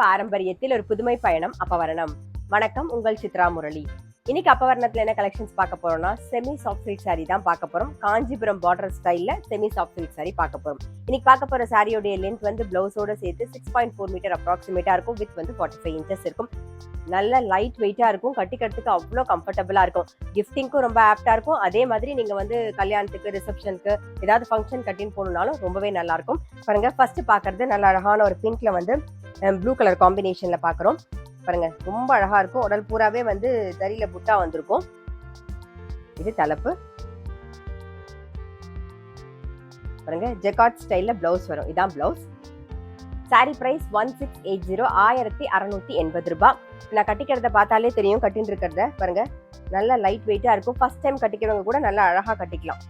பாரம்பரியத்தில் ஒரு புதுமை பயணம் அப்பவரணம். வணக்கம், உங்கள் சித்ரா முரளி. இன்னைக்கு அப்பவரணத்துல என்ன கலெக்ஷன்ஸ் பார்க்க போறோம்னா செமி சாஃப்ட் சில்க் சாரி தான் பார்க்க போறோம். காஞ்சிபுரம் பார்டர் ஸ்டைல்ல செமி சாஃப்ட் சில்க் சாரி பார்க்க போறோம். இன்னைக்கு பார்க்க போற சாரியோட லென்த் வந்து பிளவுஸோட சேர்த்து 6.4 மீட்டர் அப்ராக்சிமேட்டா இருக்கும். வித் வந்து 45 இன்ச்சஸ் இருக்கும். நல்ல லைட் வெயிட்டா இருக்கும். கட்டிக்கிறதுக்கு அவ்வளோ கம்ஃபர்டபுளா இருக்கும். கிஃப்டிங்க்கும் ரொம்ப ஆப்டா இருக்கும். அதே மாதிரி நீங்க வந்து கல்யாணத்துக்கு, ரிசப்ஷனுக்கு, ஏதாவது ஃபங்க்ஷன் கட்டின்னு போகணும்னாலும் ரொம்பவே நல்லா இருக்கும். பாருங்க, ஃபர்ஸ்ட் பாக்குறது நல்ல அழகான ஒரு பிங்க்ல வந்து ப்ளூ கலர் காம்பினேஷன்ல பாக்குறோம். பாருங்க, ரொம்ப அழகா இருக்கும். உடல் பூராவே வந்து தறியில புட்டா வந்திருக்கும். இது தலைப்பு. பாருங்க, ஜெகார்ட் ஸ்டைல்ல பிளவுஸ் வரும். இதான் பிளவுஸ். சாரி பிரைஸ் 1680, 1680 ரூபாய். நான் கட்டிக்கிறத பார்த்தாலே தெரியும் கட்டின்னு இருக்கிறத. பாருங்க, நல்ல லைட் வெயிட்டா இருக்கும். ஃபர்ஸ்ட் டைம் கட்டிக்கிறவங்க கூட நல்லா அழகா கட்டிக்கலாம்.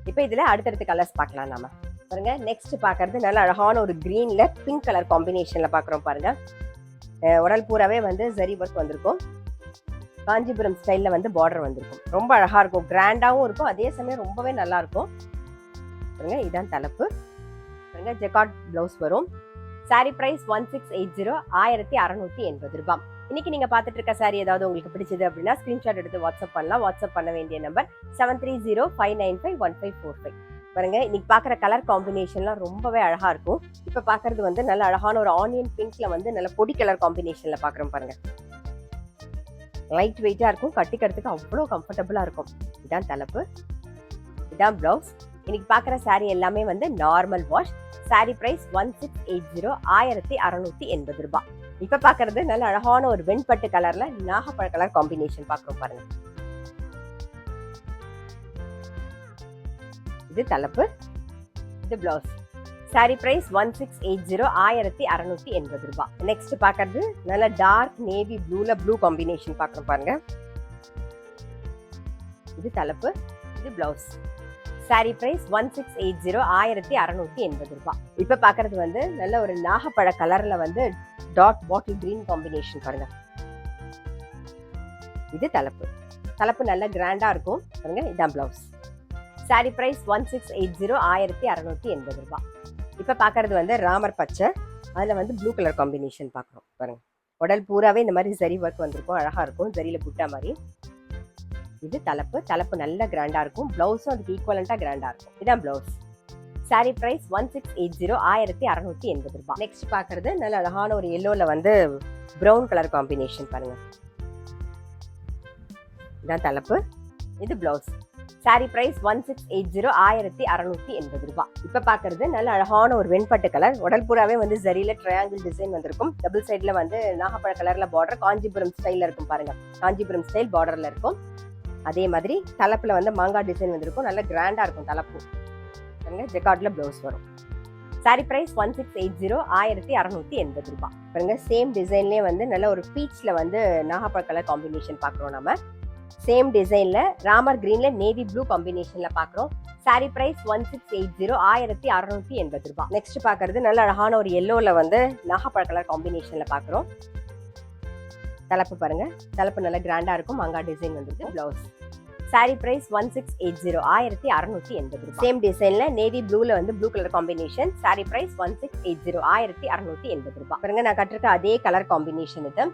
இப்போ இதுல அடுத்தடுத்த கலர்ஸ் பார்க்கலாம் நாம. பாருங்க, நெக்ஸ்ட் பாக்குறது நல்ல அழகான ஒரு கிரீன்ல பிங்க் கலர் காம்பினேஷன்ல பாக்குறோம். பாருங்க, உடல் பூராவே வந்து ஜரி ஒர்க் வந்திருக்கும். காஞ்சிபுரம் ஸ்டைல்ல வந்து பார்டர் வந்திருக்கும். ரொம்ப அழகா இருக்கும். கிராண்டாவும் இருக்கும். அதே சமயம் ரொம்பவே நல்லா இருக்கும். பாருங்க, இதான் தலைப்பு. பாருங்க, ஜெகார்ட் பிளவுஸ் வரும். சாரி பிரைஸ் 1680, 1680 ரூபாய். இன்னைக்கு நீங்க பாத்துட்டு இருக்க சாரி ஏதாவது உங்களுக்கு பிடிச்சது அப்படின்னா ஸ்கிரீன்ஷாட் எடுத்து வாட்ஸ்அப் பண்ணலாம். வாட்ஸ்அப் பண்ண வேண்டிய நம்பர் 7305951545. பாருங்க, இன்னைக்கு பாக்குற கலர் காம்பினேஷன்லாம் ரொம்பவே அழகா இருக்கும். இப்ப பாக்குறது வந்து நல்ல அழகான ஒரு ஆனியன் பிங்க்ல வந்து நல்ல பொடி கலர் காம்பினேஷன்ல பாக்குறோம். பாருங்க, லைட் வெயிட்டா இருக்கும். கட்டிக்கிறதுக்கு அவ்வளோ கம்ஃபர்டபுளா இருக்கும். இதான் தலைப்பு. இதான் பிளவுஸ். இன்னைக்கு பாக்குற சாரி எல்லாமே வந்து நார்மல் வாஷ். சாரி பிரைஸ் 1680, 1680 ரூபாய். இப்ப பாக்குறது நல்ல அழகான ஒரு வெண்பட்டு கலர்ல நாகப்பழ கலர் காம்பினேஷன் பாக்குறோம். பாருங்க, இது தலைப்பு. இது பிளவுஸ். சாரி பிரைஸ் 1680, 1680 ரூபாய். நெக்ஸ்ட் பாக்குறது நல்ல டார்க் நேவி ப்ளூல ப்ளூ காம்பினேஷன் பாக்குறோம். பாருங்க, இது தலைப்பு. இது பிளவுஸ். சாரி பிரைஸ் 1680, 1680 ரூபாய். இப்ப பாக்குறது வந்து நல்ல ஒரு நாகப்பழ கலர்ல வந்து டாட் பாட்டில் கிரீன் காம்பினேஷன். பாருங்க, இது தலைப்பு. தலைப்பு நல்ல கிராண்டா இருக்கும். பாருங்க, இதான் பிளவுஸ். சாரி பிரைஸ் 1680, 1680 ரூபாய். இப்ப பாக்குறது வந்து ராமர் பச்சை, அதுல வந்து ப்ளூ கலர் காம்பினேஷன் பாக்குறோம். பாருங்க, உடல் பூராவே இந்த மாதிரி ஜரி ஒர்க் வந்திருக்கும். அழகா இருக்கும். ஜரியில புட்டா மாதிரி. இது தலைப்பு. தலைப்பு நல்ல கிராண்டா இருக்கும். பிளவுஸும் அதுக்கு ஈக்குவலண்டா கிராண்டா இருக்கும். இதான் பிளவுஸ். சாரி பிரைஸ் 1680, 1680 ரூபாய். நெக்ஸ்ட் பாக்குறது நல்ல அழகான ஒரு எல்லோல வந்து பிரவுன் கலர் காம்பினேஷன். பாருங்க, இதான் தலைப்பு. இது பிளவுஸ். சாரி பிரைஸ் 1680, 1680 ரூபாய். இப்ப பாக்குறது நல்ல அழகான ஒரு வெண்பட்டு கலர். உடல் பூராவே வந்து ஜரியில ட்ரையாங்கிள் டிசைன் வந்திருக்கும். டபுள் சைட்ல வந்து நாகப்பழ கலர்ல பார்டர் காஞ்சிபுரம் ஸ்டைல்ல இருக்கும். பாருங்க, காஞ்சிபுரம் ஸ்டைல் பார்டர்ல இருக்கும். அதே மாதிரி தலைப்புல வந்து மாங்காய் டிசைன் வந்திருக்கும். நல்ல கிராண்டா இருக்கும் தலைப்பு. ஜெகார்ட்ல பிளவுஸ் வரும். சாரி பிரைஸ் 1680, 1680 ரூபாய். பாருங்க, சேம் டிசைன்லயே வந்து நல்ல ஒரு பீச்ல வந்து நாகப்பழ கலர் காம்பினேஷன் பாக்குறோம். நம்ம சேம் டிசைன்ல ராமர் கிரீன்ல நேவி ப்ளூ காம்பினேஷன்ல பாக்குறோம். சாரி பிரைஸ் 1680, 1680 ரூபாய். நெக்ஸ்ட் பாக்குறது நல்ல அழகான ஒரு எல்லோல வந்து நாகப்பழ கலர் காம்பினேஷன்ல பாக்குறோம். தலைப்பு பாருங்க, தலைப்பு நல்ல கிராண்டா இருக்கும். மாங்காய் டிசைன் வந்துருக்கு. பிளவுஸ். சாரி பிரைஸ் 1680, 1680 ரூபாய். சேம் டிசைன்ல நேவி ப்ளூல வந்து blue colour combination. Sari price 1680, 1680 ரூபாய். பாருங்க, நான் கட்டிருக்க அதே கலர் காம்பினேஷன் இது.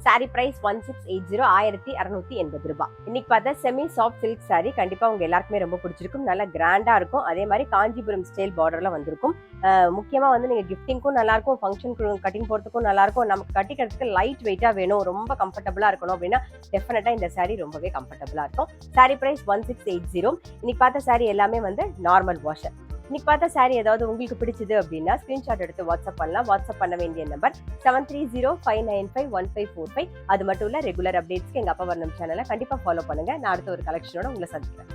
சாரி பிரைஸ் 1680, 1680 ரூபாய். இன்னைக்கு பார்த்தா செமி சாஃப்ட் சில்க் சாரி கண்டிப்பா உங்க எல்லாருக்குமே ரொம்ப பிடிச்சிருக்கும். நல்லா கிராண்டா இருக்கும். அதே மாதிரி காஞ்சிபுரம் ஸ்டைல் பார்டர்ல வந்திருக்கும். முக்கியமா வந்து நீங்க கிஃப்டிங்க்கும் நல்லா இருக்கும், ஃபங்க்ஷனுக்கு கட்டிங் போறதுக்கும் நல்லா இருக்கும். நமக்கு கட்டிக்கிறதுக்கு லைட் வெயிட்டா வேணும், ரொம்ப கம்ஃபர்டபுளா இருக்கணும் அப்படின்னா டெஃபினட்டா இந்த சாரி ரொம்பவே கம்ஃபர்டபுளா இருக்கும். சாரி பிரைஸ் 1680. இன்னைக்கு பார்த்த சாரி எல்லாமே வந்து நார்மல் வாஷ். இன்னைக்கு பார்த்த சாரி ஏதாவது உங்களுக்கு பிடிச்சது அப்படின்னா ஸ்கிரீன்ஷாட் எடுத்து வாட்ஸ்அப் பண்ணலாம். வாட்ஸ்அப் பண்ண வேண்டிய நம்பர் 7305951545. அது மட்டும் இல்ல, ரெகுலர் அப்டேட்ஸ்க்கு எங்க அப்பவரணம் சேனலை கண்டிப்பா ஃபாலோ பண்ணுங்க. நான் அடுத்த ஒரு கலெக்ஷனோட உங்களை சந்திக்கிறேன்.